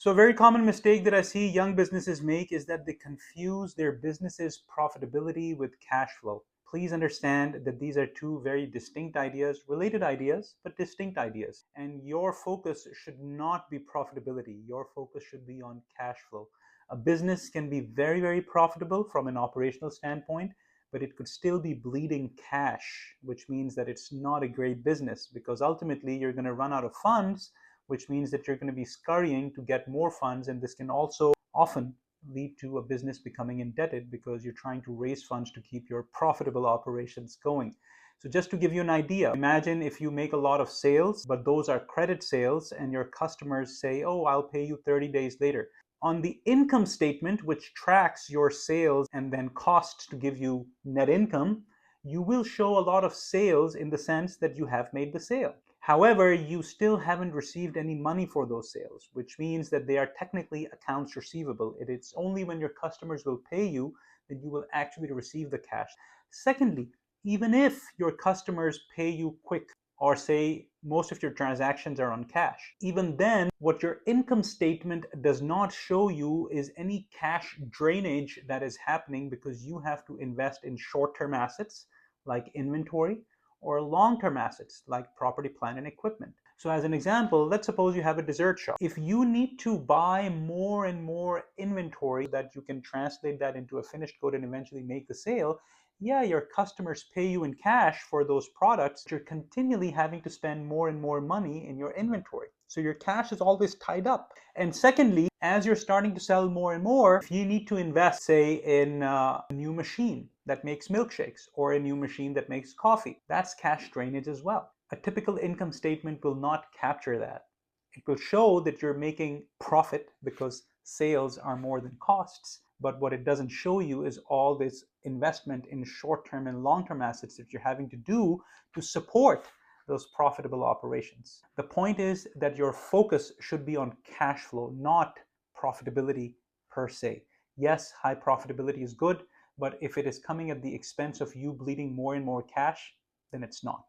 So a very common mistake that I see young businesses make is that they confuse their business's profitability with cash flow. Please understand that these are two very distinct ideas, related ideas, but distinct ideas. And your focus should not be profitability. Your focus should be on cash flow. A business can be very, very profitable from an operational standpoint, but it could still be bleeding cash, which means that it's not a great business because ultimately you're going to run out of funds, which means that you're going to be scurrying to get more funds. And this can also often lead to a business becoming indebted because you're trying to raise funds to keep your profitable operations going. So just to give you an idea, imagine if you make a lot of sales, but those are credit sales and your customers say, oh, I'll pay you 30 days later. On the income statement, which tracks your sales and then costs to give you net income, you will show a lot of sales in the sense that you have made the sale. However, you still haven't received any money for those sales, which means that they are technically accounts receivable. It's only when your customers will pay you that you will actually receive the cash. Secondly, even if your customers pay you quick, or say most of your transactions are on cash, even then, what your income statement does not show you is any cash drainage that is happening because you have to invest in short-term assets like inventory or long-term assets like property, plant, and equipment. So as an example, let's suppose you have a dessert shop. If you need to buy more and more inventory so that you can translate that into a finished good and eventually make the sale, yeah, your customers pay you in cash for those products. You're continually having to spend more and more money in your inventory. So your cash is always tied up. And secondly, as you're starting to sell more and more, if you need to invest, say, in a new machine that makes milkshakes or a new machine that makes coffee, that's cash drainage as well. A typical income statement will not capture that. It will show that you're making profit because sales are more than costs. But what it doesn't show you is all this investment in short-term and long-term assets that you're having to do to support those profitable operations. The point is that your focus should be on cash flow, not profitability per se. Yes, high profitability is good, but if it is coming at the expense of you bleeding more and more cash, then it's not.